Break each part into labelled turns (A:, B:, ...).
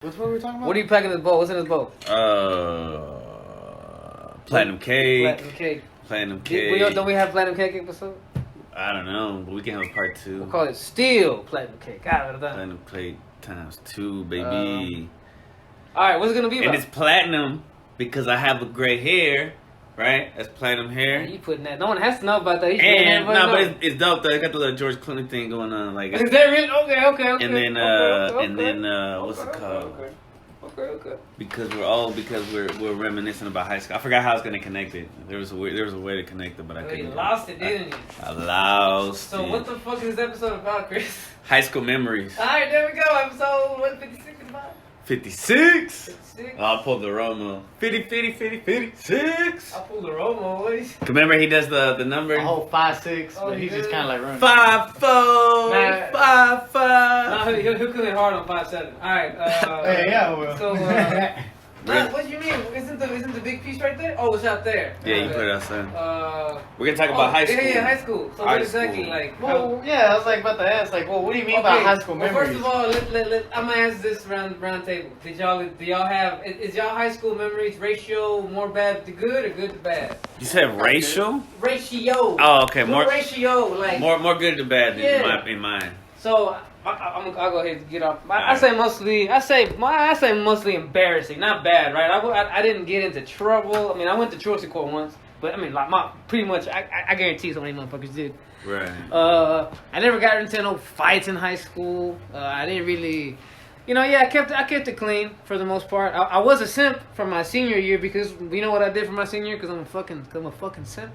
A: What's what we were talking about?
B: What are you packing in this bowl? What's in this bowl?
C: Platinum cake.
B: Platinum cake.
C: Platinum cake.
B: Don't we have platinum cake episode?
C: I don't know, but we can have a part 2.
B: We'll call it steel platinum cake.
C: Platinum cake times 2, baby.
B: All right, what's it gonna be about?
C: And it's platinum because I have a gray hair, right? That's platinum hair.
B: Man, you putting that? No one has to know about that.
C: But it's dope though. It got the little George Clooney thing going on, like.
B: Is that really? Okay.
C: And then what's it called?
B: Okay.
C: Because we're reminiscing about high school. I forgot how I was gonna connect it. There was a way to connect it, but I couldn't.
B: You lost it, didn't you?
C: I lost.
B: So what the fuck is this episode about, Chris?
C: High school memories.
B: All right, there we go. Episode 156 is about.
C: 56.
B: 56.
C: I pulled the Romo. 56.
B: I pulled the Romo, boys.
C: Remember he does the number.
A: A whole 5, 6, but he's just kind of like running.
C: 5, 4, 5, 5.
B: No, he'll come in hard on 5, 7. All right.
A: Yeah, well.
B: So, what do you mean? Isn't the big piece right there? Oh, it's out there.
C: Yeah, you put it outside. We're gonna talk about high school.
B: Yeah, high school. So what exactly, like?
A: Well, yeah, I was like about to ask, like, well, what do you mean by high school memories?
B: First of all, I'm gonna ask this round table. Do y'all have? Is y'all high school memories ratio more bad to good or good to bad?
C: You said racial?
B: Ratio.
C: Oh, okay.
B: More ratio, like
C: more good to bad than in mine.
B: So I'll go ahead and get off. I say mostly embarrassing, not bad, right? I didn't get into trouble. I mean, I went to truancy court once, but I mean, like pretty much, I guarantee so many motherfuckers did.
C: Right.
B: I never got into no fights in high school. I didn't really, I kept it clean for the most part. I was a simp for my senior year because you know what I did for my senior year? Because I'm a fucking simp.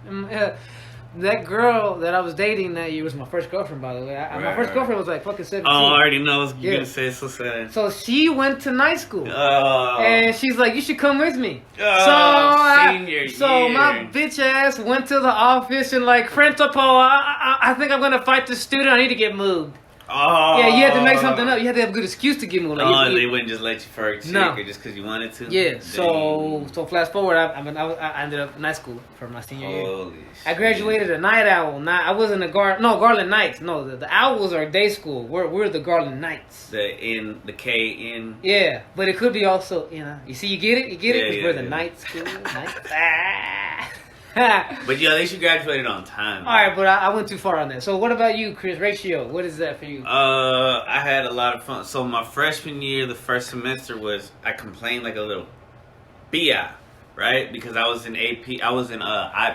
B: That girl that I was dating that year was my first girlfriend, by the way. My first girlfriend was like fucking 17.
C: Oh, I already know what you're gonna say. It's so sad.
B: So she went to night school.
C: Oh.
B: And she's like, you should come with me.
C: Senior
B: so my bitch ass went to the office and like, Principal, I think I'm gonna fight the student. I need to get moved.
C: Oh.
B: Yeah, you had to make something up. You had to have a good excuse to get moved. Like,
C: they wouldn't just let you for a chick or just because you wanted to?
B: Yeah, so fast forward, I ended up in night school for my senior year.
C: Holy shit.
B: I graduated a night owl. I wasn't a Garland Knights. No, the owls are day school. We're the Garland Knights.
C: The K in.
B: Yeah, but it could be also, you see, you get it? Because we're the night school.
C: But yeah, at least you graduated on time.
B: All right, but I went too far on that. So what about you, Chris? Ratio, what is that for you?
C: I had a lot of fun. So my freshman year, the first semester I complained like a little BI, right? Because I was in AP. I was in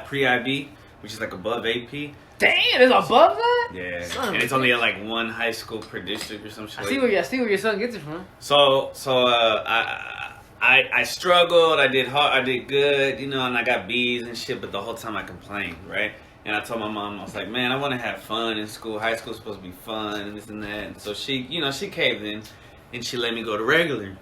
C: pre-IB, which is like above AP.
B: Damn, it's above that?
C: Yeah, and it's only at like one high school per district or some shit.
B: I see where your son gets it from.
C: So I struggled. I did good, and I got B's and shit. But the whole time I complained, right? And I told my mom, I was like, man, I want to have fun in school. High school's supposed to be fun and this and that. And so she caved in, and she let me go to regular.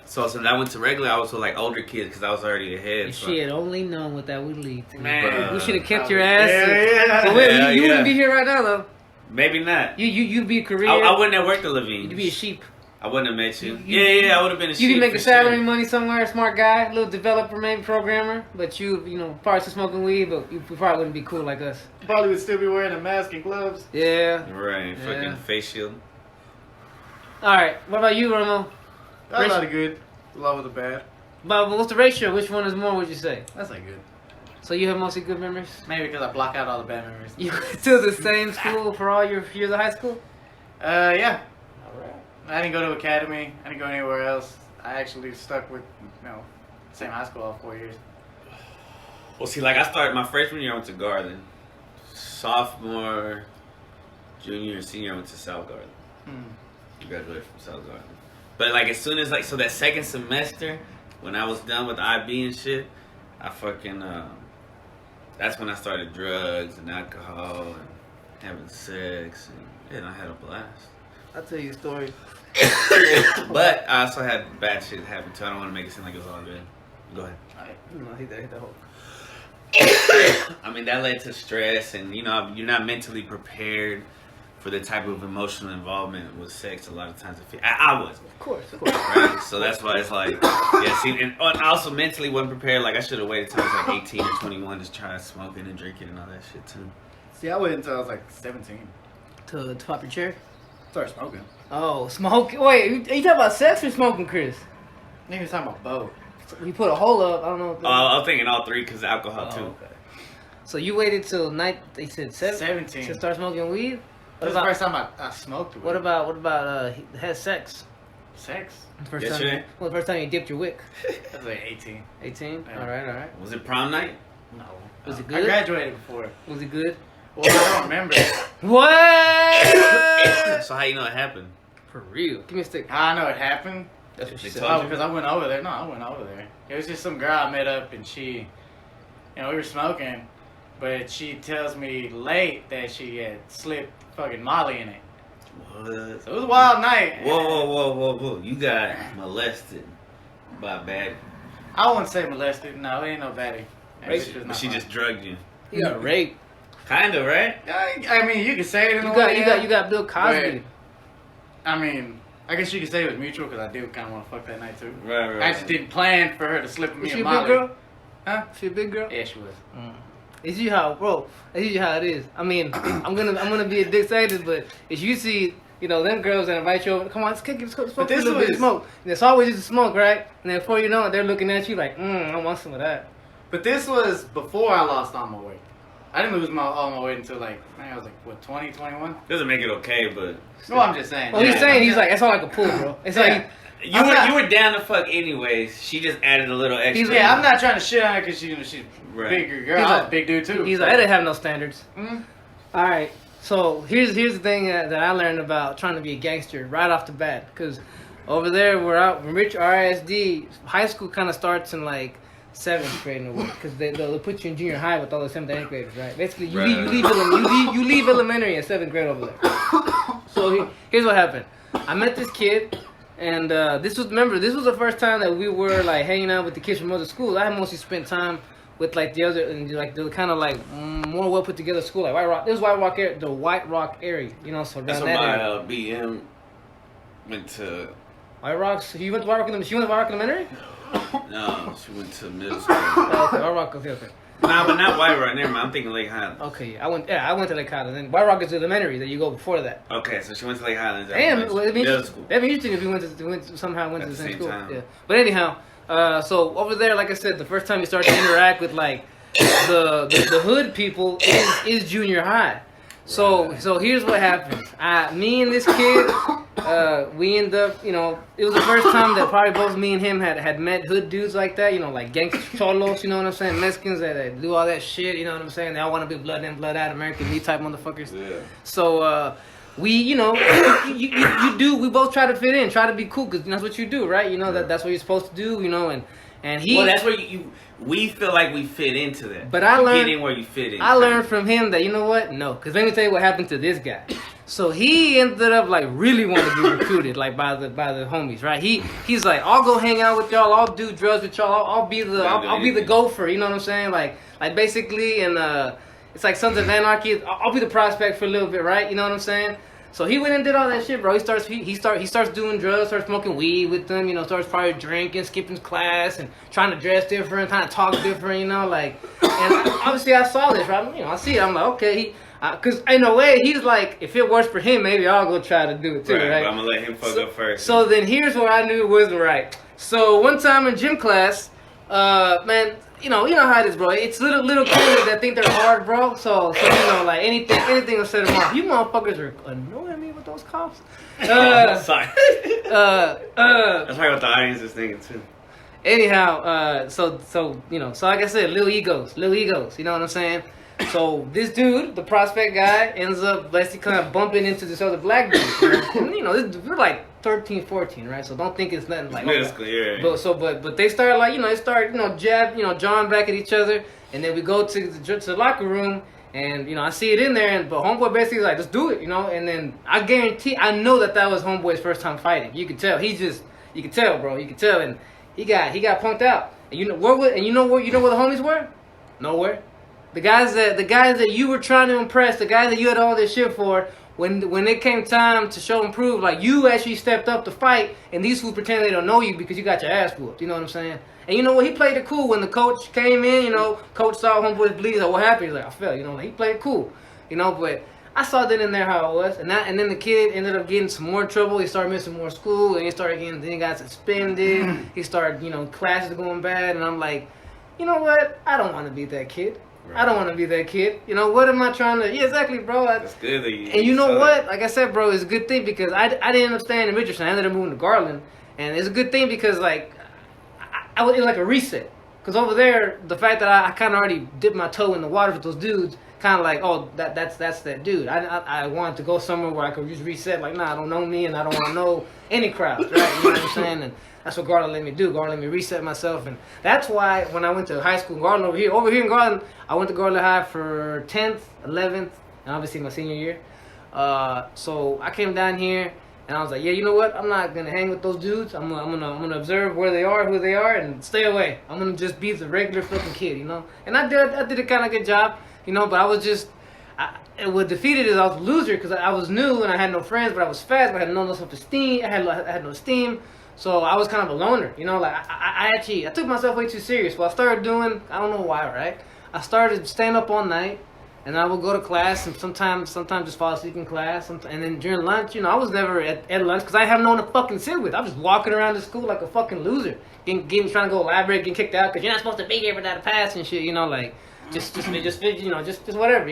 C: So since I went to regular, I was with like older kids because I was already ahead.
B: If she had only known what that would lead to.
C: Man,
B: we should have kept your ass.
A: Yeah.
B: So you wouldn't be here right now, though.
C: Maybe not.
B: You'd be a career.
C: I wouldn't have worked at Levine.
B: You'd be a sheep.
C: I wouldn't have met you. Yeah, I would have been a sheep.
B: You could make
C: for
B: a salary
C: sure.
B: money somewhere, smart guy, little developer, maybe programmer, but you probably still smoking weed, but you probably wouldn't be cool like us.
A: Probably would still be wearing a mask and gloves.
B: Yeah.
C: Right, fucking face shield.
B: All right, what about you, Romo?
A: That's not a good. A lot with the bad.
B: But what's the ratio? Which one is more, would you say?
A: That's not good.
B: So you have mostly good memories?
A: Maybe because I block out all the bad memories.
B: You went to the same school for all your years of high school?
A: Yeah.
B: Alright.
A: I didn't go to academy. I didn't go anywhere else. I actually stuck with, same high school all 4 years.
C: Well, see, like I started my freshman year, I went to Garland. Sophomore, junior, and senior, I went to South Garland. I graduated from South Garland. But like as soon as so that second semester, when I was done with IB and shit, I fucking that's when I started drugs and alcohol and having sex and I had a blast.
B: I'll tell you a story.
C: But I also had bad shit happen too. I don't want to make it seem like it was all good. Go ahead.
B: Alright. Hit that hole.
C: I mean, that led to stress, and you're not mentally prepared for the type of emotional involvement with sex. A lot of times, I was.
B: Of course.
C: Right? So that's why it's like, and I also mentally wasn't prepared. Like I should have waited till I was like 18 or 21 to try smoking and drinking and all that shit too.
A: See, I waited until I was like 17.
B: To pop your cherry?
A: Started smoking.
B: Oh, smoking. Wait, are you talking about sex or smoking, Chris?
A: Nigga was talking about both.
B: You put a hole up. I don't know.
C: I was thinking all three because alcohol too.
B: Okay. So you waited till night? They said
A: 17
B: to start smoking weed.
A: That's the first time I smoked weed.
B: What about had sex?
A: Sex?
B: First
C: Yesterday?
B: time. Well, the first time you dipped your wick.
A: That was like 18.
B: 18.
A: Yeah.
B: All right.
C: Was it prom night?
A: No.
B: Was it
A: I
B: good?
A: graduated before.
B: Was it good?
A: Well, I don't remember.
B: What?
C: So how you know it happened?
B: For real? Give me a stick.
A: How I know it happened?
B: That's what she
C: They
B: said.
C: told
A: Oh,
C: you?
A: because I went over there. No, I went over there. It was just some girl I met up, and she, we were smoking, but she tells me late that she had slipped fucking Molly in it.
C: What?
A: So it was a wild night.
C: Whoa. You got molested by a baddie.
A: I wouldn't say molested. No, it ain't no baddie. That bitch was
C: But
A: not
C: she
A: fine.
C: just drugged you.
B: You got raped.
C: Kind of, right?
A: I mean, you could say it in a
B: You
A: way.
B: got Bill Cosby.
A: I mean, I guess you could say it was mutual because I did kind of want to fuck that night too.
C: Right.
A: I just didn't plan for her to slip me
B: Is she
A: and
B: a
A: Molly.
B: big girl?
A: Huh?
B: She a big girl?
A: Yeah, she was.
B: It's usually how, bro. It's usually how it is. I mean, I'm gonna be a dick sided, but it's usually them girls that invite you over. Come on, let's kick it, smoke
A: But
B: a
A: this
B: little bit,
A: was-
B: smoke. And it's always just smoke, right? And then before you know it, they're looking at you like, I want some of that.
A: But this was before I lost all my weight. I didn't lose all my weight until like, I was like, what, 20, 21?
C: Doesn't make it okay, but
A: No, I'm just saying.
B: Well, he's
C: Yeah.
B: saying he's like, that's all I can pull, bro. It's
A: Yeah.
B: like
C: you were down to fuck anyways. She just added a little extra.
B: He's-
A: Yeah, I'm not trying to shit on her because she's a
C: Right.
A: bigger girl.
B: He's
A: I was
B: like-
A: a big dude too.
B: he's
A: so.
B: like, I didn't have no standards.
A: Mhm.
B: All right, so here's the thing that I learned about trying to be a gangster right off the bat, because over there we're out Rich RISD. High school kind of starts in like 7th grade in a way, because they'll put you in junior high with all the 7th and 8th graders, right? Basically, you leave elementary in 7th grade over there. So here's what happened. I met this kid. And this was the first time that we were like hanging out with the kids from other schools. I had mostly spent time with like the other and like the kind of like more well put together school, like White Rock. This is White Rock area, the White Rock area, so around
C: That's
B: that
C: when my
B: area.
C: BM went to.
B: White Rock. So you went to White Rock. She went to White Rock Elementary.
C: No, she went to middle school.
B: Oh, okay, White Rock. Okay.
C: Nah, but not White Rock. Never mind. I'm thinking Lake Highlands.
B: Okay, I went to Lake Highlands. And White Rock is elementary that you go before that.
C: Okay, so she went to Lake Highlands.
B: Damn,
C: after
B: it'd be
C: middle school.
B: interesting if we somehow went
C: At
B: to the
C: the
B: same
C: same
B: school.
C: time.
B: Yeah. But anyhow, so over there, like I said, the first time you start to interact with like the hood people is junior high. So here's what happens. Me and this kid, we end up, it was the first time that probably both me and him had met hood dudes like that, like gangster cholos, you know what I'm saying? Mexicans that do all that shit, you know what I'm saying? They all want to be blood in, blood out, American meat type motherfuckers.
C: Yeah.
B: So we, we both try to fit in, try to be cool, because that's what you do, right? That's what you're supposed to do, and he.
C: Well, that's where we feel like we fit into that.
B: But I learned.
C: Get in where you fit in.
B: I learned from him that no, because let me tell you what happened to this guy. So he ended up like really wanting to be recruited like by the homies, right? He's like, I'll go hang out with y'all, I'll do drugs with y'all, I'll be the gopher, you know what I'm saying? Like basically, and it's like Sons of Anarchy. I'll be the prospect for a little bit, right? You know what I'm saying? So he went and did all that shit, bro. He starts doing drugs, starts smoking weed with them, starts probably drinking, skipping class, and trying to dress different, trying to talk different, And obviously I saw this, right? I see it. I'm like, okay, because in a way he's like, if it works for him, maybe I'll go try to do it too, right?
C: But I'm gonna let him fuck up first.
B: So then here's where I knew it wasn't right. So one time in gym class, man. You know how it is, bro. It's little kids that think they're hard, bro. So like anything will set them off. You motherfuckers are annoying me with those cops.
C: Sorry.
B: uh,
C: That's probably what the audience is thinking too.
B: Anyhow, so like I said, little egos. You know what I'm saying? So this dude, the prospect guy, ends up basically kind of bumping into this other black dude. And, we're like 13, 14, right? So don't think it's nothing like.
C: Basically, yeah.
B: But they start like jab, jawing back at each other, and then we go to the locker room, and I see it in there, but homeboy basically is like, let's do it, and then I guarantee, I know that was homeboy's first time fighting. You could tell, you could tell, bro, and he got punked out, and you know where the homies were? Nowhere. The guys that you were trying to impress, the guys that you had all this shit for, when it came time to show and prove, like you actually stepped up to fight, and these fools pretend they don't know you because you got your ass whooped. You know what I'm saying? And you know what? He played it cool when the coach came in. Coach saw homeboys bleed. Like, what happened? He's like, I fell. He played it cool. But I saw then and there how it was, and then the kid ended up getting some more trouble. He started missing more school, and then he got suspended. He started, classes going bad, and I'm like, you know what? I don't want to be that kid. Right. I don't want to be that kid. What am I trying to? Yeah, exactly, bro.
C: That's good that you.
B: And you know what? Like I said, bro, it's a good thing because I didn't end up staying in Richardson. I ended up moving to Garland, and it's a good thing because like it was like a reset. Because over there, the fact that I kind of already dipped my toe in the water with those dudes, kind of like, oh, that's that dude. I wanted to go somewhere where I could just reset. Like, nah, I don't know me, and I don't want to know any crowds, right? You know what I'm saying? And that's what Garland let me do. Garland let me reset myself, and that's why when I went to high school in Garland over here in Garland, I went to Garland High for 10th, 11th, and obviously my senior year. So I came down here. And I was like, yeah, you know what? I'm not gonna hang with those dudes. I'm gonna observe where they are, who they are, and stay away. I'm gonna just be the regular fucking kid, And I did a kind of good job, But I was just, what defeated is I was a loser because I was new and I had no friends, but I was fast, but I had no self-esteem. I had no esteem, so I was kind of a loner, Like I took myself way too serious. What I started doing, I don't know why, right? I started staying up all night. And I would go to class and sometimes just fall asleep in class. And then during lunch, I was never at lunch because I have no one to fucking sit with. I was just walking around the school like a fucking loser. Trying to go library, getting kicked out because you're not supposed to be here without a pass and shit, just whatever,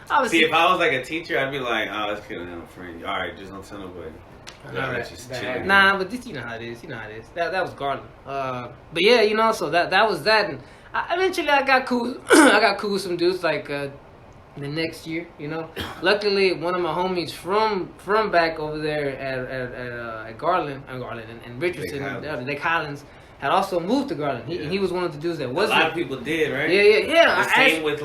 B: Obviously,
C: see, if I was like a teacher, I'd be like, oh, this kid doesn't have a friend. All right, just don't tell nobody.
B: Nah, but this, you know how it is. That was Garland. But yeah, so that was that. And eventually I got cool. I got cool with some dudes like. The next year, Luckily, one of my homies from back over there at Garland and Richardson, Lake Highlands, had also moved to Garland. He was one of the dudes that wasn't.
C: A lot of people did, right?
B: Yeah.
C: The same with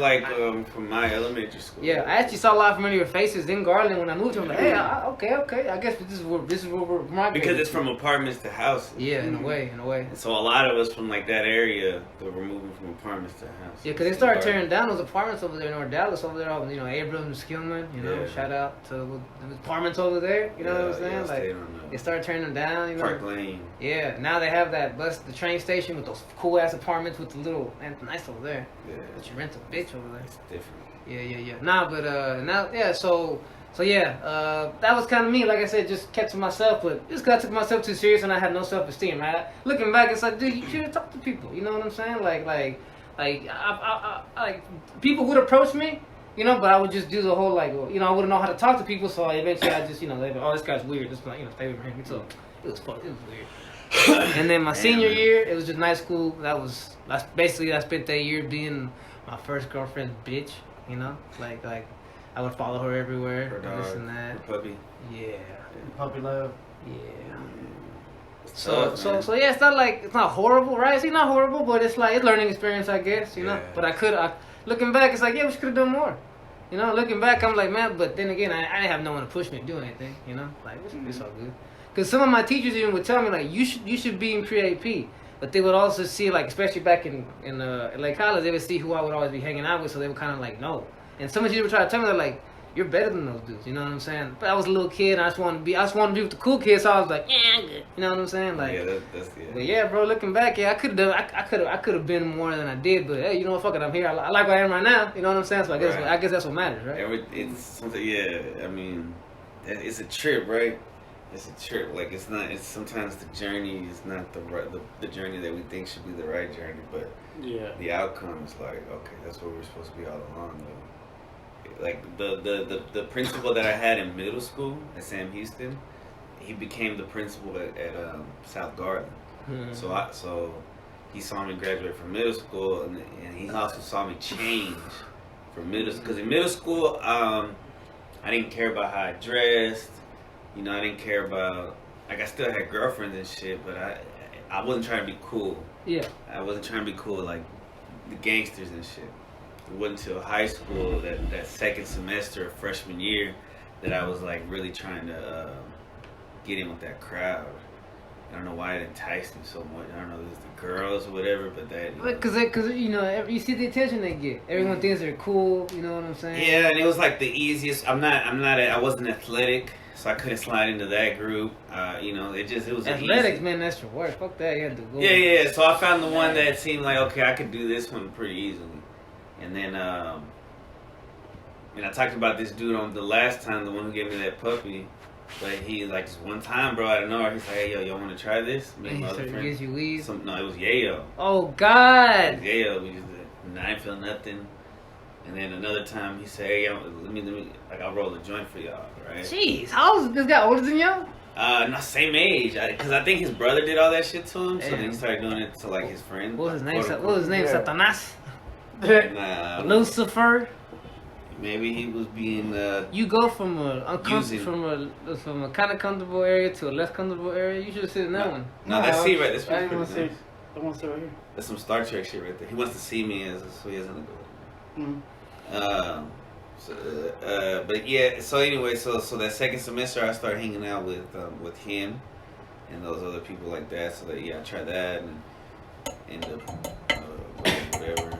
C: from my elementary school.
B: Yeah, I actually saw a lot of familiar faces in Garland when I moved. I'm like, hey, okay. I guess this is where we're migrating.
C: Because it's from apartments to houses.
B: Yeah, in a way.
C: And so a lot of us from like that area that were moving from apartments to houses.
B: Yeah, because they started tearing down those apartments over there in North Dallas, over there, Abrams, Skillman. Shout out to the apartments over there. You know what I'm saying? Like they started tearing them down.
C: Park Lane.
B: Yeah, now they have the train station with those cool ass apartments with the little nice over there.
C: Yeah.
B: But you rent a bitch over there.
C: It's different.
B: Yeah. Nah, but now that was kind of me. Like I said, just kept to myself, but just because I took myself too serious and I had no self-esteem. Right? Looking back, it's like, dude, you should have talked to people. You know what I'm saying? Like people would approach me. But I would just do the whole I wouldn't know how to talk to people, so eventually I just, they'd be, oh, this guy's weird. Just stay with him. So it was fun. It was weird. And then my senior year, it was just night school. That's basically I spent that year being my first girlfriend's bitch. Like I would follow her everywhere,
C: her dog,
B: this and that.
C: her puppy.
B: Yeah.
A: Puppy love.
B: Yeah. So yeah, it's not horrible, right? It's not horrible, but it's learning experience, I guess.
C: Yeah.
B: But looking back, it's like, yeah, we should have done more. Looking back, I'm like, man, but then again, I didn't have no one to push me to do anything. It's all good. Because some of my teachers even would tell me, you should be in pre-AP. But they would also see, especially back in Lake College, they would see who I would always be hanging out with, so they would kind of no. And some of you would try to tell me, they're like, you're better than those dudes, you know what I'm saying? But I was a little kid, and I just wanted to be with the cool kids, so I was like, yeah, I'm good. You know what I'm saying?
C: That's good.
B: But yeah, bro, looking back, yeah, I could have been more than I did, but hey, fuck it, I'm here. I like what I am right now, you know what I'm saying? So I guess that's what matters, right?
C: It's something, yeah. I mean, it's a trip, right? It's a trip. It's sometimes the journey is not the journey that we think should be the right journey, but the outcome is okay, that's what we're supposed to be all along, though. The principal that I had in middle school at Sam Houston, he became the principal at South Garden. Mm-hmm. So he saw me graduate from middle school, and he also saw me change from middle school. Because in middle school, I didn't care about how I dressed. I didn't care about, I still had girlfriends and shit, but I wasn't trying to be cool.
B: Yeah.
C: I wasn't trying to be cool like the gangsters and shit. It wasn't until high school, that second semester of freshman year, that I was really trying to get in with that crowd. I don't know why it enticed me so much. I don't know if it's the girls or whatever, but that.
B: Because you see the attention they get. Everyone thinks they're cool. You know what I'm saying?
C: Yeah, and it was the easiest. I wasn't athletic, so I couldn't slide into that group. It was
B: athletics, man. That's your worst. Fuck that. You had to go.
C: Yeah. So I found the one that seemed okay, I could do this one pretty easily. And then, And I talked about this dude on the last time, the one who gave me that puppy. But he, like, just one time, bro, out of nowhere, he's like, hey, yo, y'all want to try this? Me and my other friend.
B: Gives you weed?
C: No, it was Yayo.
B: Oh, God.
C: It was Yayo. We just did, and I didn't feel nothing. And then another time, he said, hey, let me, like, I'll roll a joint for y'all, right?
B: Jeez, how old is this guy? Older than you?
C: Not same age. Because I think his brother did all that shit to him, so then he started doing it to, like, his friends.
B: What was his name? Satanas?
C: Nah.
B: Lucifer?
C: Maybe he was being
B: you go from a kind of comfortable area to a less comfortable area. You should have sit in that one.
C: No, that's C right. That's
A: I want to sit right here.
C: That's some Star Trek shit right there. He wants to see me as so he doesn't go. But yeah. So anyway, so that second semester I started hanging out with him and those other people like that. So that I tried that and ended up whatever.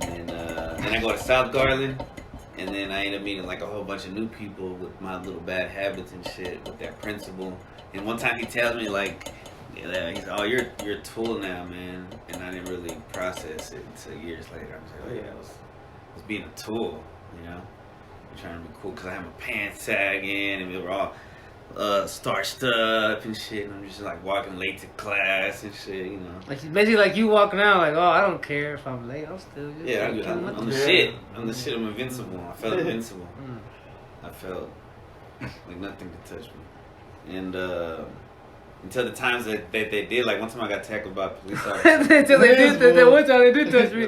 C: And then I go to South Garland. And then I ended up meeting like a whole bunch of new people with my little bad habits and shit with that principal. And one time he tells me like, he's like, oh, you're a tool now, man. And I didn't really process it until years later. I was like, oh yeah, I was being a tool, you know? I'm trying to be cool because I had my pants sagging and we were all starched up and shit. And I'm just like walking late to class and shit, you know.
B: Like basically like you walking out like, oh, I don't care if I'm late. I'm still just
C: I'm the shit. I'm the shit. I'm invincible. I felt invincible. I felt like nothing could touch me. And until the times that they did, like one time I got tackled by a police officer.
B: Until they did that one time they did touch me. You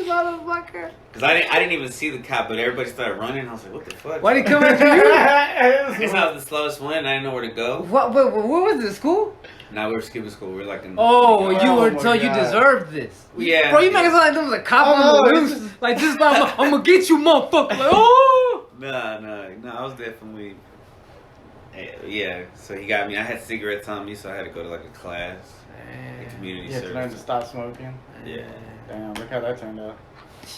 B: motherfucker.
C: Because I didn't even see the cop, but everybody started running. I was like, what the fuck?
B: Why'd he come after you?
C: I guess I was the slowest one. I didn't know where to go.
B: What? Where was it? School?
C: Nah, we were skipping school. We were like in...
B: Oh, you were told you deserved this.
C: Yeah.
B: Bro, you make it sound like there was a cop on the loose. Like, just like, I'm gonna get you, motherfucker. Like, oh!
C: No, I was definitely... Yeah, so he got me. I had cigarettes on me, so I had to go to like a class. A community service.
A: You had to learn to stop smoking.
C: Yeah.
A: Damn, look how that turned out.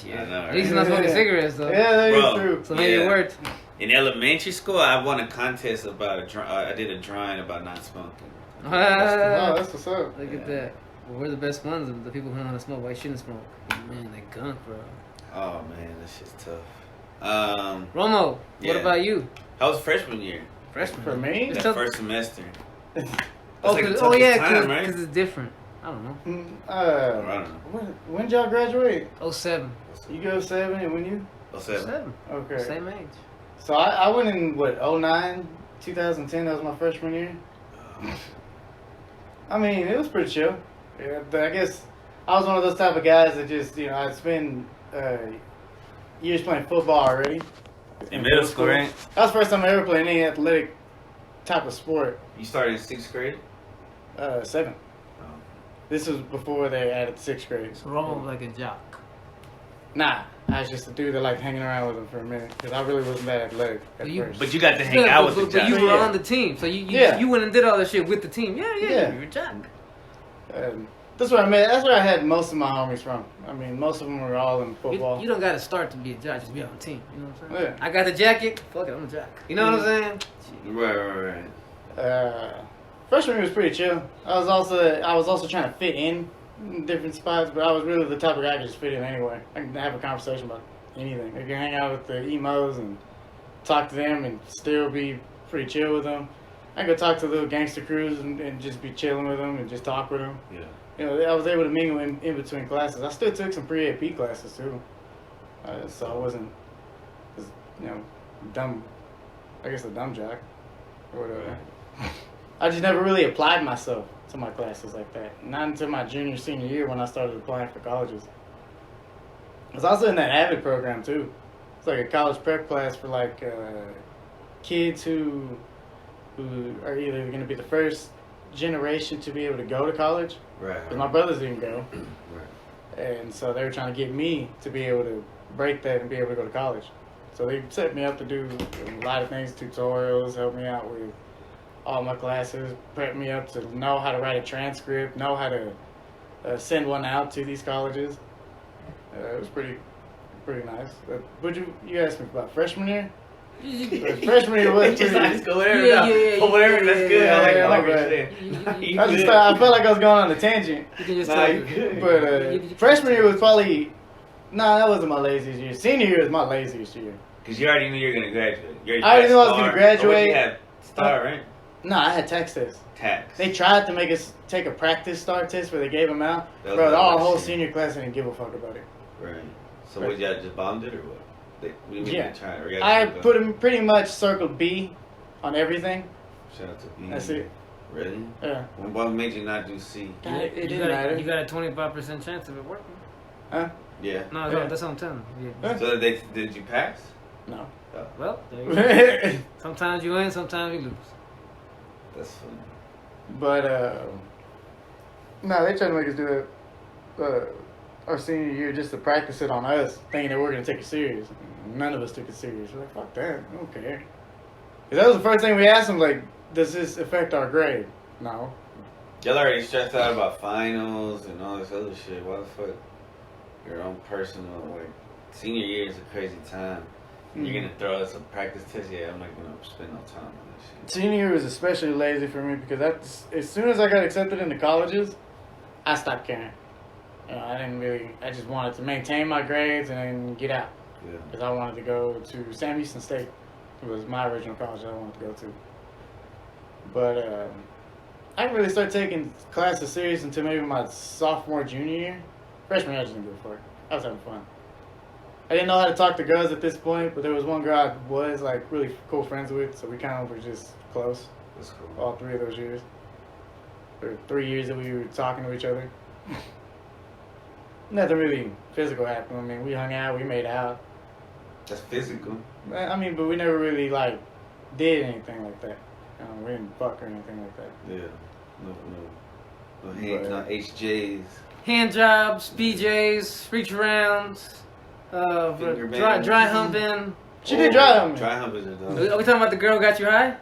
C: Yeah, I know, right?
B: At least you're not smoking cigarettes, though.
A: Yeah, that's true.
B: So maybe it worked.
C: In elementary school, I won a contest about I did a drawing about not smoking.
A: Oh, that's what's up.
B: Look at that. Well, we're the best ones of the people who know how to smoke. Why you shouldn't smoke? Man, they gunk, bro.
C: Oh, man, that shit's tough.
B: Romo, what about you?
C: How was freshman year?
B: Freshman?
A: For me?
C: That first semester.
B: Because it's different. I don't know.
C: I don't know.
A: When did y'all graduate?
B: 07.
A: You go 7 and when you?
C: 07.
A: Okay.
B: Same age.
A: So I went in, 09, 2010, that was my freshman year. I mean, it was pretty chill. Yeah, I guess I was one of those type of guys that just, I'd spend years playing football already.
C: In middle school, right?
A: That was the first time I ever played any athletic type of sport.
C: You started in 6th grade?
A: 7.
C: Oh.
A: This was before they added 6th grade.
B: So Romo was like a jock.
A: Nah, I was just a dude that liked hanging around with him for a minute because I really wasn't that athletic at first.
C: But you got to hang out with the jock.
B: But you were on the team, so you went and did all this shit with the team. Yeah. You were a jock.
A: That's where I met. That's where I had most of my homies from. I mean, most of them were all in football.
B: You don't got to start to be a jock, just be on the team. You know what I'm saying?
A: Yeah.
B: I got the jacket. Fuck it, I'm a jock. You know what I'm saying?
C: Right.
A: Freshman year was pretty chill. I was also trying to fit in different spots, but I was really the type of guy that could just fit in anywhere. I can have a conversation about anything. I can hang out with the emos and talk to them and still be pretty chill with them. I can go talk to little gangster crews and just be chilling with them and just talk with them.
C: Yeah.
A: I was able to mingle in between classes. I still took some pre-AP classes too, so I wasn't, dumb. I guess a dumb jock, or whatever. I just never really applied myself to my classes like that. Not until my senior year when I started applying for colleges. I was also in that AVID program too. It's like a college prep class for like kids who are either going to be the first generation to be able to go to college.
C: Right.
A: Because my brothers didn't go.
C: Right.
A: And so they were trying to get me to be able to break that and be able to go to college. So they set me up to do a lot of things, tutorials, help me out with all my classes, prep me up to know how to write a transcript, know how to send one out to these colleges. It was pretty nice. Would you asked me about freshman year? Freshman year was
C: just high school, whatever. That's good.
A: Yeah,
C: I like what you're saying.
A: I felt like I was going on a tangent.
B: You can just
A: But freshman year was probably Nah, that wasn't my laziest year. Senior year was my laziest year.
C: Because you already knew you were going to graduate.
A: I already knew I was going to graduate.
C: You had STAR, right?
A: No, I had tax test.
C: Tax.
A: They tried to make us take a practice STAR test where they gave them out. Bro, our whole senior class didn't give a fuck about it.
C: Right. So what, y'all just bombed it or what?
A: I put him pretty much circled B on everything.
C: Shout out to B.
A: That's it.
C: Really?
A: Yeah.
C: What made you not do C?
A: It didn't matter.
B: You got a 25% chance of it working.
A: Huh?
C: Yeah.
B: No, that's what I'm telling you. Yeah.
C: So did you pass?
A: No.
C: Oh.
B: Well, there you go. Sometimes you win, sometimes you lose.
C: That's funny.
A: But, no, they tried to make us do it our senior year just to practice it on us, thinking that we're going to take it serious. None of us took it serious. We're like, fuck that. I don't care. Because that was the first thing we asked them, like, does this affect our grade? No.
C: Y'all already stressed out about finals and all this other shit. Why the fuck? Your own personal, like, senior year is a crazy time. You're going to throw us a practice test? Yeah, I'm not going to spend no time on that shit.
A: Senior year was especially lazy for me because as soon as I got accepted into colleges, I stopped caring. I just wanted to maintain my grades and then get out.
C: Yeah.
A: Because I wanted to go to Sam Houston State. It was my original college that I wanted to go to. But I didn't really start taking classes serious until maybe my sophomore, junior year. Freshman year, I just didn't give a fuck. I was having fun. I didn't know how to talk to girls at this point, but there was one girl I was like really cool friends with, so we kind of were just close.
C: That's cool.
A: All 3 of those years. Or 3 years that we were talking to each other. Nothing really physical happened. I mean, we hung out, we made out.
C: That's physical.
A: I mean, but we never really like did anything like that. We didn't fuck or anything like that.
C: Yeah. No hands, no HJs.
B: Hand jobs, BJs, reach arounds, dry humping.
A: She did dry humping.
C: Dry humping is done.
B: Are we talking about the girl who got you high?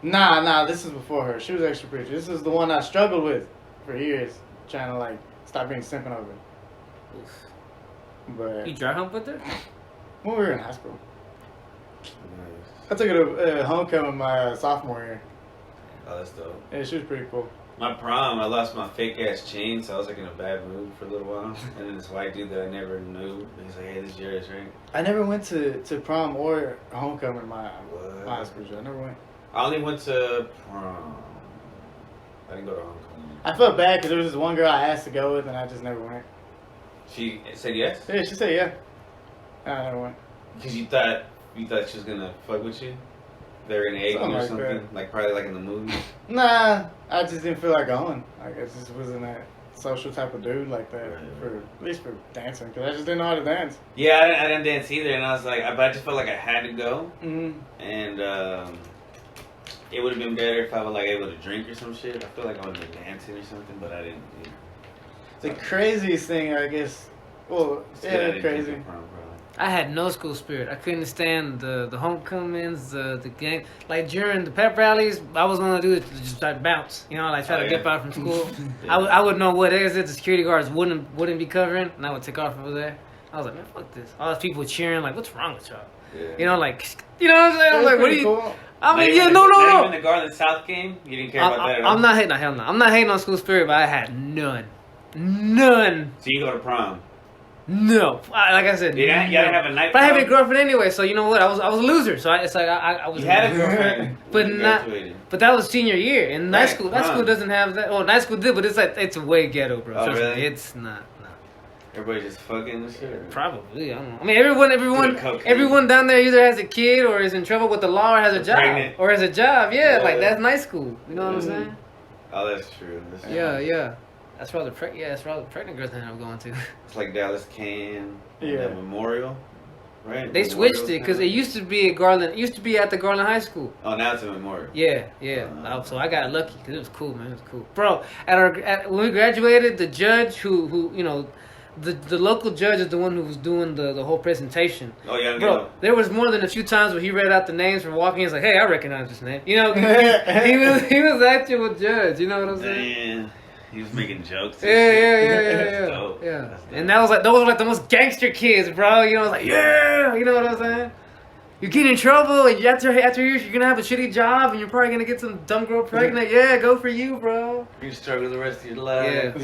A: Nah, this is before her. She was extra pretty. This is the one I struggled with for years, trying to like stop being simping over. But
B: you dry hump with her?
A: When we were in high school.
C: Nice.
A: I took her to homecoming my sophomore year.
C: Oh, that's dope.
A: Yeah, she was pretty cool.
C: My prom, I lost my fake ass chain, so I was like in a bad mood for a little while. And then this white dude that I never knew, he's like, "Hey, this is yours, right?"
A: I never went to prom or homecoming my high school. I never went.
C: I only went to prom. I didn't go to homecoming.
A: I felt bad because there was this one girl I asked to go with, and I just never went.
C: She said yes?
A: Yeah, she said yeah. I never went.
C: Because you thought she was gonna fuck with you? They were gonna egg you or
A: Like
C: something?
A: that.
C: Like probably like in the movies?
A: Nah, I just didn't feel like going. Like, I just wasn't that social type of dude like that.
C: Right.
A: At least for dancing, because I just didn't know how to dance.
C: Yeah, I didn't dance either, and I was like, but I just felt like I had to go.
A: Mm-hmm.
C: And it would have been better if I was like able to drink or some shit. I feel like I would have been dancing or something, but I didn't. You know.
A: The craziest thing, I guess. Well, yeah, crazy.
B: I had no school spirit. I couldn't stand the homecomings, the gang. Like during the pep rallies, I was gonna do it to just like bounce, you know, like try to get out from school.
C: Yeah.
B: I would know what exit the security guards wouldn't be covering, and I would take off over there. I was like, man, fuck this. All those people cheering, like, what's wrong with y'all?
C: Yeah.
B: You know, like, you know what I'm saying? I'm like, what do you?
A: Cool.
B: I mean,
C: Not
B: no.
C: even the Garland South game? You didn't care about that at all?
B: I'm not hating. Hell no. I'm not hating on school spirit, but I had none.
C: So you go to prom?
B: No, like I said,
C: You didn't have a night.
B: But I have a girlfriend anyway, so you know what? I was a loser. So it's like I was.
C: You had a girlfriend,
B: but not. But that was senior year in night school. That
C: prom.
B: school doesn't have that. Well, night school did, but it's way ghetto, bro.
C: Oh,
B: Trust
C: really?
B: me, it's not.
C: Everybody just fucking and shit?
B: Probably, I don't know. I mean, everyone down there either has a kid or is in trouble with the law or has a job.
C: Pregnant.
B: Or has a job. Yeah, like that's night school. You know what I'm saying?
C: Oh, that's true.
B: Yeah. That's where all the pregnant girls ended up going to.
C: It's like Dallas Can.
A: Yeah.
C: Memorial. Right?
B: They switched it because it used to be at Garland. It used to be at the Garland High School.
C: Oh, now it's a Memorial.
B: Yeah. So I got lucky because it was cool, man. It was cool, bro. When we graduated, the judge who you know, the local judge is the one who was doing the whole presentation.
C: Oh yeah,
B: bro. There was more than a few times where he read out the names for walking. He's like, "Hey, I recognize this name." You know, he was actual judge. You know what I'm saying?
C: Man. He was making jokes.
B: Yeah. And those were like the most gangster kids, bro. You know, I was like, yeah. You know what I'm saying? You get in trouble, and after years, you're gonna have a shitty job, and you're probably gonna get some dumb girl pregnant. Yeah, go for you, bro.
C: You struggle the rest of your life.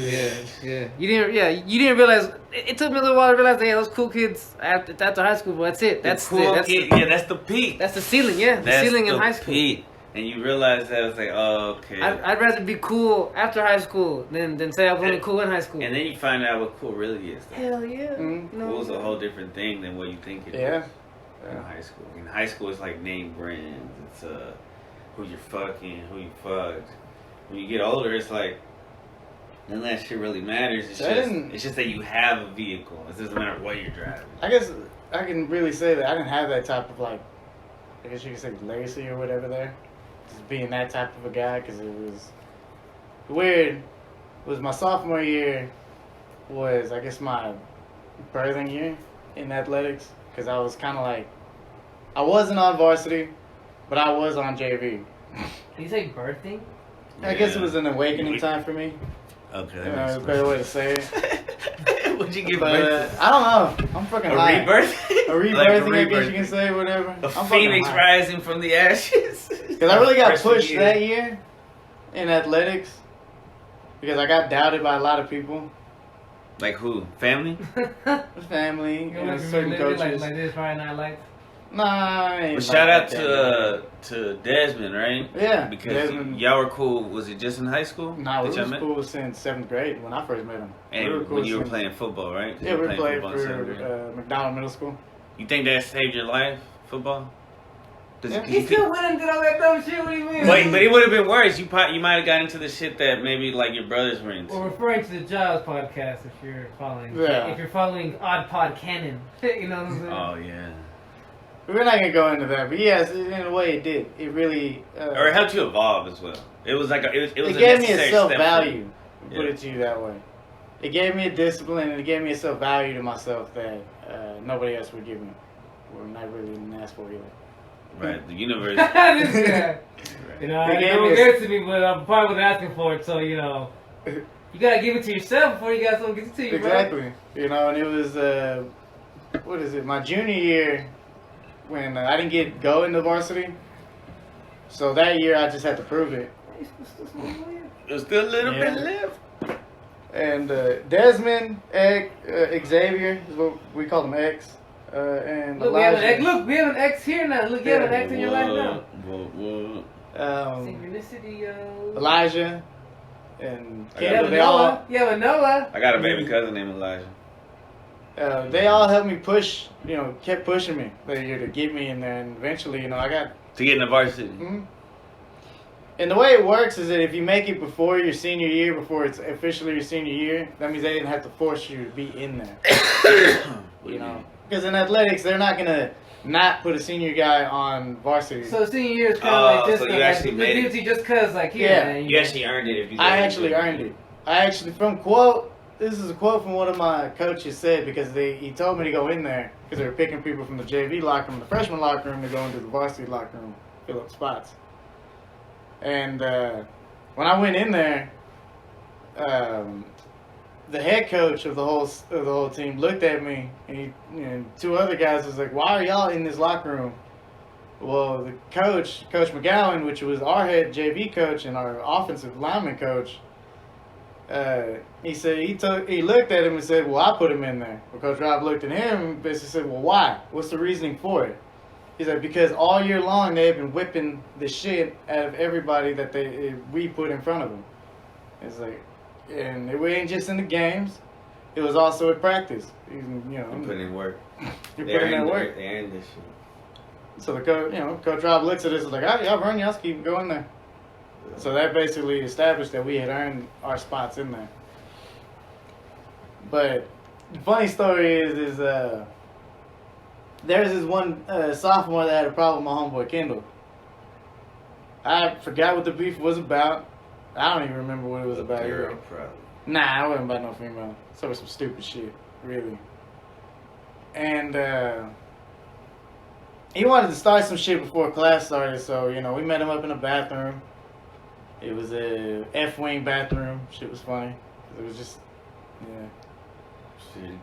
B: Yeah. You didn't realize. It took me a little while to realize that those cool kids after high school. But that's it. That's it.
C: That's the peak.
B: That's the ceiling. Yeah, the ceiling in high school.
C: Peak. And you realize that it's like, oh, okay.
B: I'd rather be cool after high school than say I was only cool in high school.
C: And then you find out what cool really is. Though.
B: Hell yeah. Mm-hmm.
C: Cool's a whole different thing than what you think it is. In high school. In high school, it's like name brands. It's who you're fucking, who you fucked. When you get older, it's like none of that shit really matters. It's just that you have a vehicle. It doesn't matter what you're driving.
A: I guess I can really say that I didn't have that type of I guess you could say legacy or whatever there. Just being that type of a guy, because it was weird. It was my sophomore year. Was I guess my birthing year in athletics. Because I was kind of I wasn't on varsity, but I was on JV.
B: Did you say birthing?
A: I guess it was an awakening time for me.
C: Okay.
A: That's a better way to say it.
C: What'd you give
A: But
C: birth to?
A: I don't know. I'm fucking high.
C: Rebirth?
A: A rebirthing, I guess you can say, whatever.
C: A phoenix rising from the ashes.
A: Because I really got pushed that year in athletics. Because I got doubted by a lot of people.
C: Like who? Family?
A: Family, certain coaches.
B: Like this Friday Night Lights?
A: Nah,
C: Well, shout out to Desmond, right?
A: Yeah.
C: Because
A: Desmond.
C: y'all were cool. Was it just in high school?
A: Nah, we were cool since 7th grade when I first met him.
C: And
A: we were cool
C: when you were playing football, right?
A: Yeah, we were playing for McDonald Middle School.
C: You think that saved your life, football?
A: Yeah.
B: He still went and did all that dumb shit. What do you mean?
C: But it would have been worse. You might have got into the shit that maybe like your brothers were into.
B: We're referring to the Giles podcast if you're following.
A: Yeah.
B: If you're following Odd Pod Canon, you know what I'm saying?
C: Oh yeah.
A: We're not gonna go into that, but yes, in a way it did. It really.
C: Or it helped you evolve as well. It was like it was.
A: It gave me a self-value.
C: Yeah.
A: Put it to you that way. It gave me a discipline and it gave me a self-value to myself that nobody else would give me. Or not really even ask for either.
C: Right, the universe.
B: This guy. You know, I know it gets to me, but I'm probably not asking for it. So you know, you gotta give it to yourself before you got someone give it to you.
A: Exactly.
B: Bro.
A: You know, and it was what is it? My junior year when I didn't go into varsity. So that year I just had to prove it.
C: There's still a little bit left.
A: And Desmond, Xavier is what we call him X. And
B: look,
A: Elijah.
B: we have an X here now. Look, you have an X in your life now. Synchronicity, yo.
A: Elijah and
B: You have a Noah.
C: I got a baby cousin named Elijah.
A: They all helped me push, kept pushing me that year to get me in there, and eventually, I got
C: to get in the varsity.
A: Mm-hmm. And the way it works is that if you make it before your senior year, before it's officially your senior year, that means they didn't have to force you to be in there. Because in athletics, they're not gonna not put a senior guy on varsity.
B: So senior year is kind of like just
C: so you actually made it.
B: Just cause like
C: you actually earned it. If you
A: I actually earned it. I actually from quote. This is a quote from one of my coaches said because he told me to go in there because they were picking people from the JV locker room, the freshman locker room, to go into the varsity locker room, fill up spots. And when I went in there, the head coach of the whole team looked at me, and two other guys was like, "Why are y'all in this locker room?" Well, the Coach McGowan, which was our head JV coach and our offensive lineman coach, he said he looked at him and said, "Well, I put him in there." Well, Coach Rob looked at him and basically said, "Well, why? What's the reasoning for it?" He's like, "Because all year long they've been whipping the shit out of everybody that we put in front of them." It's like, and it ain't just in the games; it was also at practice.
C: I'm putting in work.
A: You're putting in work.
C: They earned this shit.
A: So the Coach Rob looks at us and is like, "All right, y'all earned, y'all keep going there." So that basically established that we had earned our spots in there. But the funny story is there's this one sophomore that had a problem with my homeboy Kendall. I forgot what the beef was about. I don't even remember what it was about.
C: Girl problem.
A: Nah, it wasn't about no female. So it was some stupid shit, really. And he wanted to start some shit before class started, so we met him up in the bathroom. It was a F-wing bathroom. Shit was funny. It was just,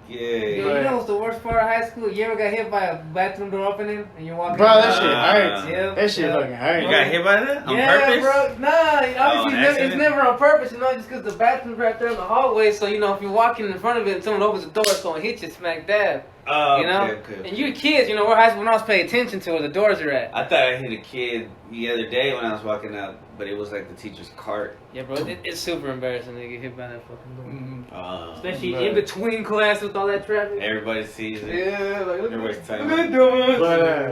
C: Yeah.
B: Yo, you know what's the worst part of high school? You ever got hit by a bathroom door opening and you're walking?
A: Bro, that shit hurts.
B: Yeah,
A: That shit fucking hurts.
C: You got hit by that on purpose?
B: Bro. Nah, obviously it's
C: accident?
B: never on purpose, just because the bathroom's right there in the hallway. So, if you're walking in front of it and someone opens the door, it's going to hit you smack dab.
C: Okay.
B: And you kids, we're high school, when I was paying attention to where the doors are at.
C: I thought I hit a kid the other day when I was walking out, but it was like the teacher's cart.
B: Yeah, bro, it's super embarrassing to get hit by that fucking door.
A: Mm-hmm.
B: Especially in between class with all that traffic.
C: Everybody sees it.
B: Yeah, like,
C: Everybody's talking
B: look at
C: about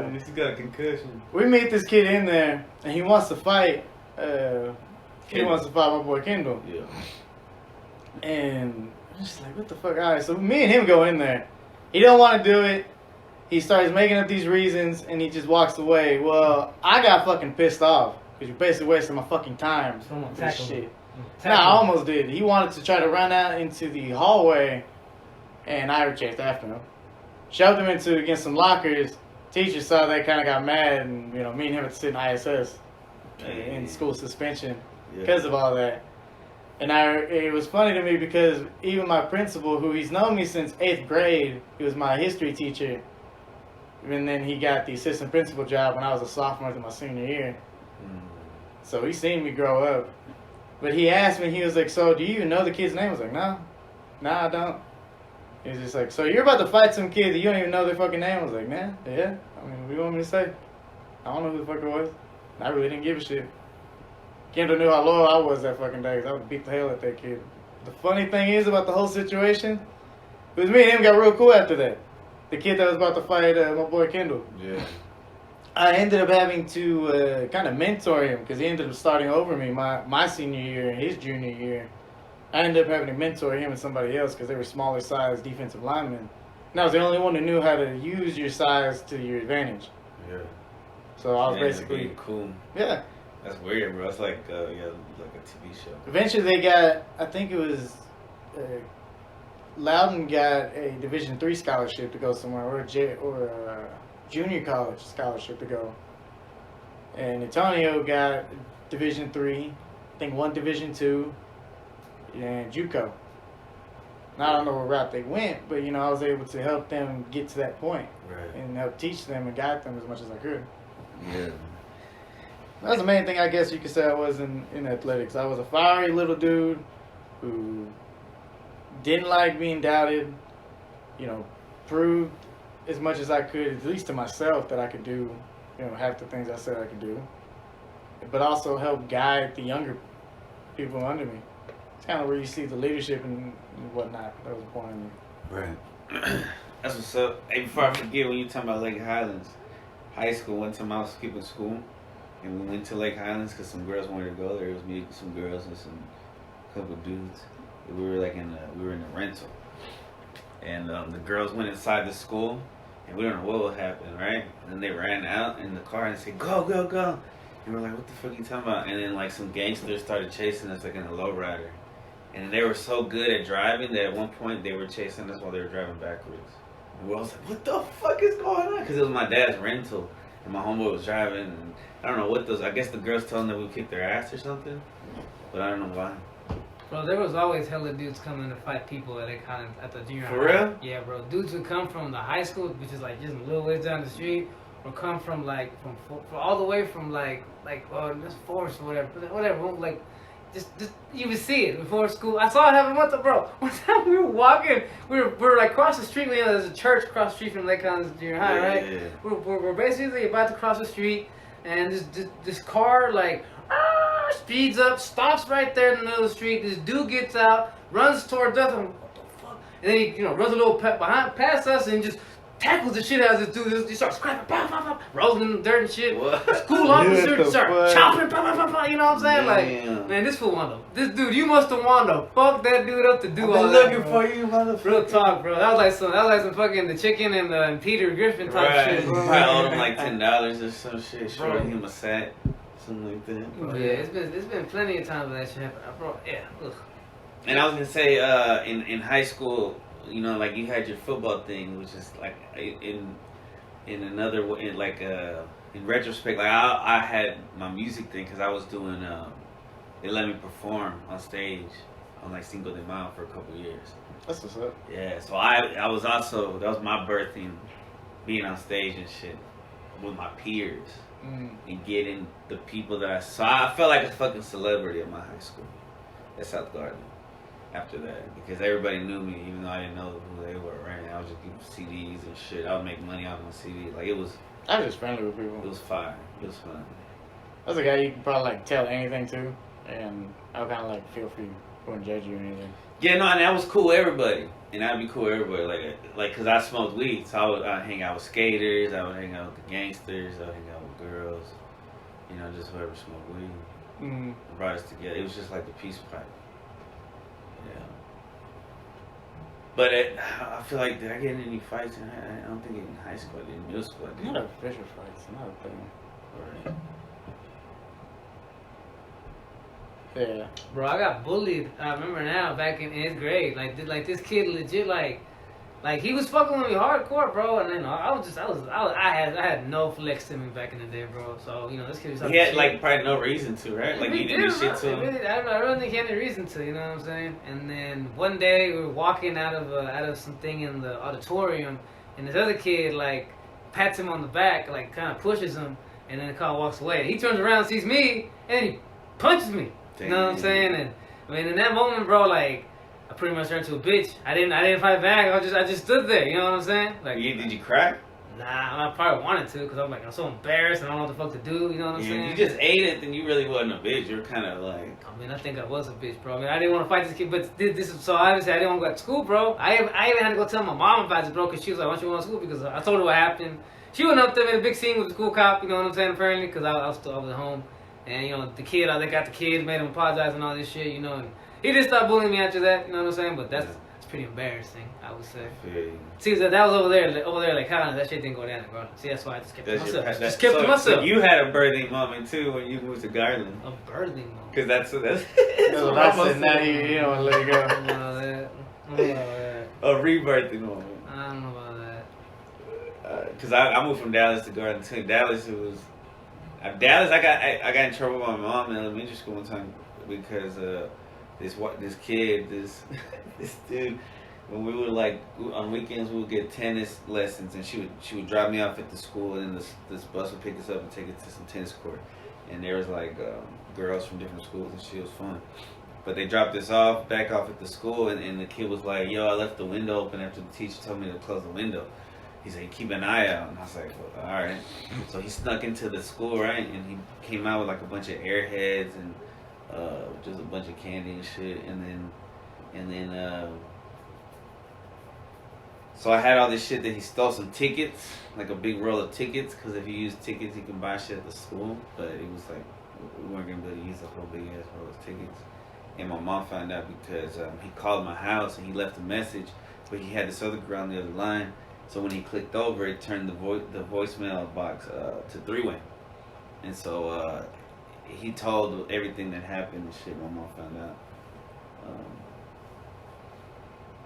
A: But
C: he's got a concussion.
A: we meet this kid in there, and he wants to fight. He wants to fight my boy Kendall.
C: Yeah.
A: And I'm just like, what the fuck? All right, so me and him go in there. He don't want to do it. He starts making up these reasons, and he just walks away. Well, I got fucking pissed off because you're basically wasting my fucking time
B: Someone
A: for this
B: tackled
A: shit.
B: him.
A: Nah, I almost did. He wanted to try to run out into the hallway, and I chased after him. Shoved him against some lockers. Teacher saw that, kind of got mad, and me and him had to sit in ISS in school suspension because of all that. And it was funny to me because even my principal, who he's known me since 8th grade, he was my history teacher. And then he got the assistant principal job when I was a sophomore in my senior year. So he seen me grow up. But he asked me, he was like, so do you even know the kid's name? I was like, no, I don't. He was just like, so you're about to fight some kid that you don't even know their fucking name? I was like, nah, yeah. I mean, what do you want me to say? I don't know who the fuck it was. I really didn't give a shit. Kendall knew how loyal I was that fucking day, because I would beat the hell out of that kid. The funny thing is about the whole situation, it was me and him got real cool after that. The kid that was about to fight my boy Kendall.
C: Yeah.
A: I ended up having to kind of mentor him because he ended up starting over me my senior year and his junior year. I ended up having to mentor him and somebody else because they were smaller size defensive linemen. And I was the only one who knew how to use your size to your advantage.
C: Yeah.
A: So I was basically
C: cool.
A: Yeah.
C: That's weird, bro. It's like like a TV show.
A: Eventually they got, I think it was Loudon got a Division III scholarship to go somewhere, or a junior college scholarship to go. And Antonio got Division III, I think one Division II, and JUCO. Now I don't know what route they went, but I was able to help them get to that point,
C: Right.
A: and help teach them and guide them as much as I could.
C: Yeah.
A: That's the main thing I guess you could say I was in athletics. I was a fiery little dude who didn't like being doubted, proved as much as I could, at least to myself, that I could do, half the things I said I could do. But also help guide the younger people under me. It's kind of where you see the leadership and whatnot that was born in me.
C: Right. That's what's up. Hey, before I forget, when you talking about Lake Highlands, high school, one time I was skipping school, and we went to Lake Highlands because some girls wanted to go there. It was me, some girls, and some couple dudes. We were in the rental, and the girls went inside the school, and we don't know what would happen, right? And then they ran out in the car and said, "Go, go, go!" And we're like, "What the fuck are you talking about?" And then some gangsters started chasing us in a lowrider, and they were so good at driving that at one point they were chasing us while they were driving backwards. And we all was like, "What the fuck is going on?" Because it was my dad's rental, and my homeboy was driving, and I don't know what those. I guess the girls told them that we kicked their ass or something, but I don't know why.
B: Bro, there was always hella dudes coming to fight people at the junior high.
C: For real?
B: Yeah, bro. Dudes who come from the high school, which is just a little ways down the street, or come from from all the way from this Forest or whatever. Just you would see it before school. I saw it happen once, bro. One time we were walking, we were across the street. There's a church across the street from Lake Highlands Junior High, right?
C: Yeah.
B: We're basically about to cross the street, and this car speeds up, stops right there in the middle of the street. This dude gets out, runs towards us, and what the fuck? And then he runs a little past us and just tackles the shit out of this dude. He starts scrapping, pow, pow, pow, rolling in the dirt and shit.
C: What?
B: School officers start chopping, pow, pow, pow, pow, you know what I'm saying?
C: Damn.
B: Man, this dude, you must have wanted to fuck that dude up to do all
C: I've
B: that.
C: been looking for you, motherfucker.
B: Real talk, bro. That was like some fucking the chicken and Peter Griffin type
C: Right.
B: shit, bro.
C: Probably owed him $10 or some shit, showing him a sack, something like that.
B: Yeah, it's been plenty of times that shit happened, bro. Yeah. Ugh.
C: And I was gonna say, in high school, you had your football thing, which is in another way, in retrospect, I had my music thing because I was doing, they let me perform on stage on like Cinco de Mayo for a couple years.
A: That's what's up.
C: Yeah, so I was also, that was my birthing, being on stage and shit with my peers and getting the people that I saw. I felt like a fucking celebrity at my high school at South Garden after that, because everybody knew me even though I didn't know who they were, right? I was just giving CDs and shit. I would make money off my CD. Like, it was...
A: I was just friendly with people.
C: It was fire. It was fun.
A: That's a guy you can probably like tell anything to, and I would kind of like feel for you. Wouldn't judge you or anything.
C: Yeah, no, and that was cool with everybody. And I'd be cool with everybody. Like, cause I smoked weed, so I'd hang out with skaters, I would hang out with the gangsters, I would hang out with girls, you know, just whoever smoked weed. It brought us together. It was just like the peace pipe. Yeah. But I feel like, did I get in any fights? I don't think in high school I did. In middle school I did.
A: Not official fights, not a thing.
C: Right.
A: Yeah.
B: Bro, I got bullied. I remember now, back in 8th grade. Like this kid legit, like he was fucking with me hardcore, bro. And then I had no flex to me back in the day, bro. So, you know, this kid was
C: He had
B: shit.
C: like probably no reason to, right? Like, you didn't do shit to him.
B: I don't think he had any reason to, you know what I'm saying? And then one day we were walking out of something in the auditorium, and this other kid like pats him on the back, like kind of pushes him, and then the car walks away. He turns around, sees me, and he punches me. You know what I'm saying? And I mean, in that moment, bro, like, I pretty much turned to a bitch. I didn't fight back. I just stood there. You know what I'm saying? Like,
C: Did you cry?
B: Nah, I probably wanted to, because I'm like, I'm so embarrassed and I don't know what the fuck to do. You know what I'm saying?
C: If you just ate it, then you really wasn't a bitch. You're kind of like...
B: I mean, I think I was a bitch, bro. I mean, I didn't want to fight this kid, but this is so obviously I didn't want to go to school, bro. I even had to go tell my mom about this, bro, because she was like, why don't you go to school? Because I told her what happened. She went up there, made a big scene with the school cop, you know what I'm saying, apparently, because I was at home. And, you know, they got the kids, made him apologize and all this shit, you know. And he didn't stop bullying me after that, you know what I'm saying? But that's pretty embarrassing, I would say.
C: Yeah.
B: See, that was over there, like, kind of, that shit didn't go down, bro. See, that's why I just kept it to myself. Just kept it to myself.
C: So you had a birthing moment, too, when you moved to Garland.
B: A birthing moment?
C: Because that's what
A: I said, now you don't want to let it go.
B: I don't know about that.
C: A rebirthing moment.
B: I don't know about that.
C: Because I moved from Dallas to Garland, too. Dallas, I got in trouble with my mom in elementary school one time because this kid, this dude, when we would like on weekends we would get tennis lessons, and she would drop me off at the school, and then this bus would pick us up and take us to some tennis court, and there was like girls from different schools, and she was fun. But they dropped us back off at the school, and the kid was like, yo, I left the window open after the teacher told me to close the window. He said, keep an eye out. And I was like, well, all right. So he snuck into the school, right? And he came out with like a bunch of airheads and just a bunch of candy and shit. And then so I had all this shit that he stole some tickets, like a big roll of tickets, because if you use tickets, you can buy shit at the school. But it was like, we weren't going to be able to use the whole big ass roll of tickets. And my mom found out because he called my house and he left a message, but he had this other girl on the other line. So when he clicked over, it turned the voicemail box to three-way. And so he told everything that happened and shit. My mom found out.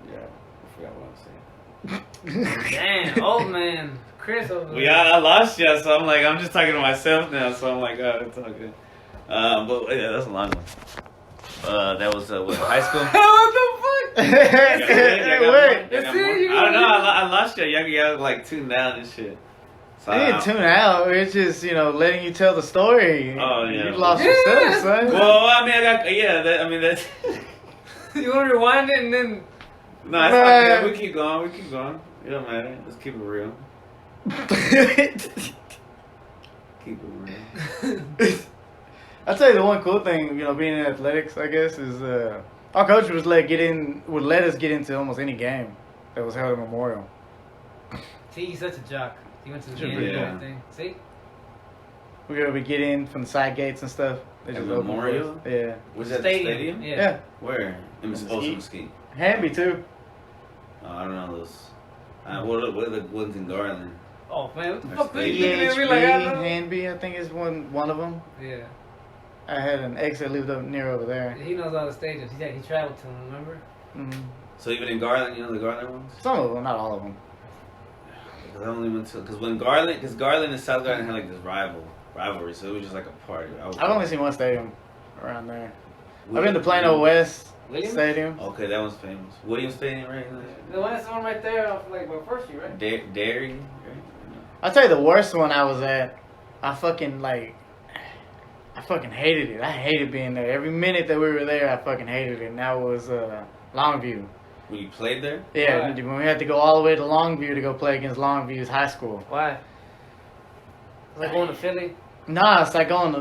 C: Yeah, I forgot what I was saying.
B: Damn, old man. Chris over there.
C: I lost you, so I'm just talking to myself now. So I'm like, oh, it's all good. But yeah, that's a long one. That was what, high school?
B: What the fuck?
A: Wait.
C: I don't know. I lost you. Y'all like tuned out and shit. So
A: I didn't tune out. It's just, you know, letting you tell the story.
C: Oh, yeah.
A: You lost yourself, son.
C: Well, I mean, that's.
B: You want to rewind it and then...
C: No, it's not good. We keep going. It don't matter. Let's keep it real. Keep it real.
A: I'll tell you the one cool thing, you know, being in athletics, I guess, is our coach would let us get into almost any game that was held at Memorial.
B: See, he's such a jock. He went to the
A: Should
B: game
A: be,
B: and
C: yeah.
B: everything. See?
A: We were able to get in from the side gates and stuff. They
C: At
A: just opened
C: Memorial?
A: for us. Yeah.
C: Was that the stadium?
B: Yeah.
C: Where? In Mesquite.
A: Hanby, too.
C: Oh, I don't know those. What are the ones in Garland?
B: Oh, man, what the
C: That's
B: fuck are you
C: stadium.
B: looking at me like I know?
A: Hanby, I think is one of them.
B: Yeah.
A: I had an ex that lived up near over there.
B: He knows all the stadiums. He traveled to them, remember?
A: Mm-hmm.
C: So even in Garland, you know the Garland ones?
A: Some of them, not all of them.
C: Because I only went to because Garland and South Garland had like this rivalry, so it was just like a party.
A: I've only seen one stadium around there. I've been to Plano West
B: Williams?
A: Stadium.
C: Okay, that one's famous. Williams Stadium, right?
B: The one that's on right there off like my first year, right?
C: Dairy, right?
A: I'll tell you the worst one I was at. I fucking hated it. I hated being there. Every minute that we were there, I fucking hated it. And that was Longview.
C: When you played there?
A: Yeah,
B: Why?
A: when we had to go all the way to Longview to go play against Longview's high school.
B: Why? It's like going to Philly.
A: Nah, it's like going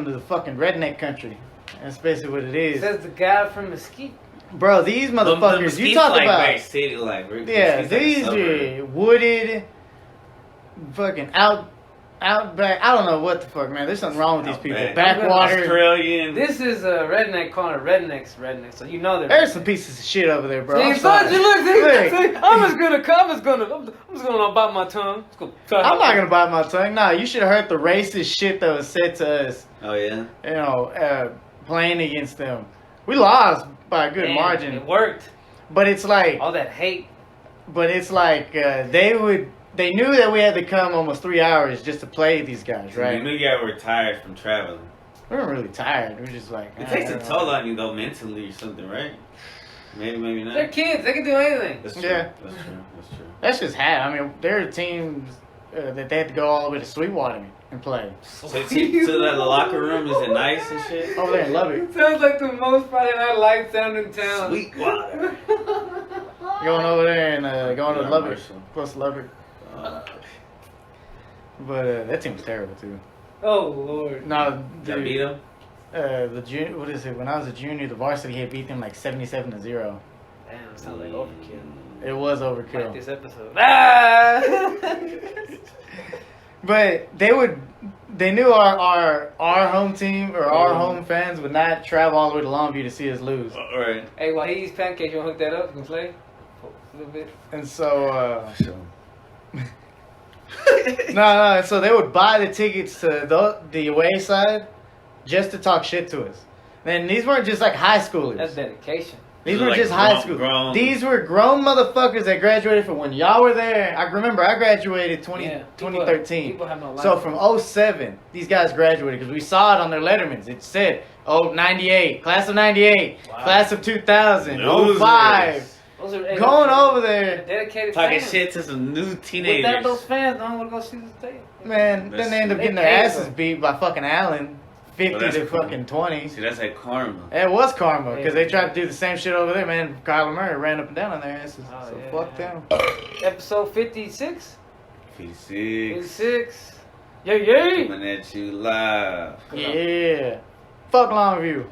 A: to the fucking redneck country. That's basically what it is.
B: Says the guy from Mesquite.
A: Bro, these motherfuckers, you
C: Mesquite's
A: talk
C: like
A: about...
C: Great City, like
A: Yeah,
C: Mesquite's like a
A: these
C: suburb.
A: are wooded, fucking out back. I don't know what the fuck, man. There's something wrong with these people.
C: Outback.
A: Backwater.
C: Australian.
B: This is a redneck calling rednecks, so you know they're.
A: There's some pieces of shit over there, bro. I'm
B: See,
A: sorry.
B: see, look,
A: Look.
B: see, I'm just gonna bite my tongue.
A: I'm not gonna bite my tongue. Nah, you should have heard the racist shit that was said to us.
C: Oh yeah.
A: You know, playing against them. We lost by a good
B: Man,
A: margin,
B: It worked.
A: but it's like,
B: All that hate.
A: they knew that we had to come almost 3 hours just to play these guys,
C: You
A: right?
C: knew you guys were tired from traveling.
A: We weren't really tired. We were just like,
C: It takes a toll on you though, mentally or something, right? Maybe not.
B: They're kids. They can do anything.
C: That's true.
A: Yeah.
C: That's true. That's true.
A: That's just I mean, there are teams that they had to go all the way to Sweetwater and play.
C: So the locker room is it nice and shit?
A: Over there in Lubbock.
B: Sounds like the most Friday Night Lights sound in town.
C: Sweetwater.
A: Going over there and going to
C: Yeah,
A: Lubbock.
C: Marshall.
A: Close to Lubbock. But that team was terrible, too.
B: Oh Lord.
A: No,
C: That beat
A: dude,
C: him?
A: the junior, what is it? When I was a junior, the varsity had beat them like 77-0.
B: Damn, sounds like overkill.
A: It was
B: Like
A: overkill.
B: this episode. Ah!
A: But they knew our home team or our home fans would not travel all the way to Longview to see us lose.
C: Alright.
B: Hey, while he eats pancakes, you wanna hook that up? You can play a little bit.
A: And so, no, so they would buy the tickets to the away side just to talk shit to us. And these weren't just like high schoolers.
B: That's dedication.
A: These
C: These
A: were
C: are
A: just
C: like
A: high school.
C: grown-
A: These were grown motherfuckers that graduated from when y'all were there. I remember I graduated 2013.
B: People have no life.
A: So from 07, these guys graduated because we saw it on their lettermans. It said, 98, class of 98,
B: Wow.
A: class of 2000,
C: Losers.
A: 05.
B: Those are
A: Going over there.
B: dedicated
C: Talking
B: fans.
C: shit to some new
B: Without
C: teenagers.
B: those fans, I don't want to go see this thing.
A: Man, then they end up
B: They
A: getting their
B: paid
A: asses
B: them.
A: beat by fucking Allen, 50
C: Well, that's
A: to
C: cool.
A: fucking 20.
C: See, that's like karma.
A: It was karma because
B: Yeah.
A: they tried to do the same shit over there, man. Kyler Murray ran up and down on their asses.
B: Oh,
A: So
B: yeah,
A: fuck
B: yeah.
A: them.
B: Episode 56?
C: 56.
B: 56. Yeah.
C: Coming at you live.
A: Yeah. Fuck Longview.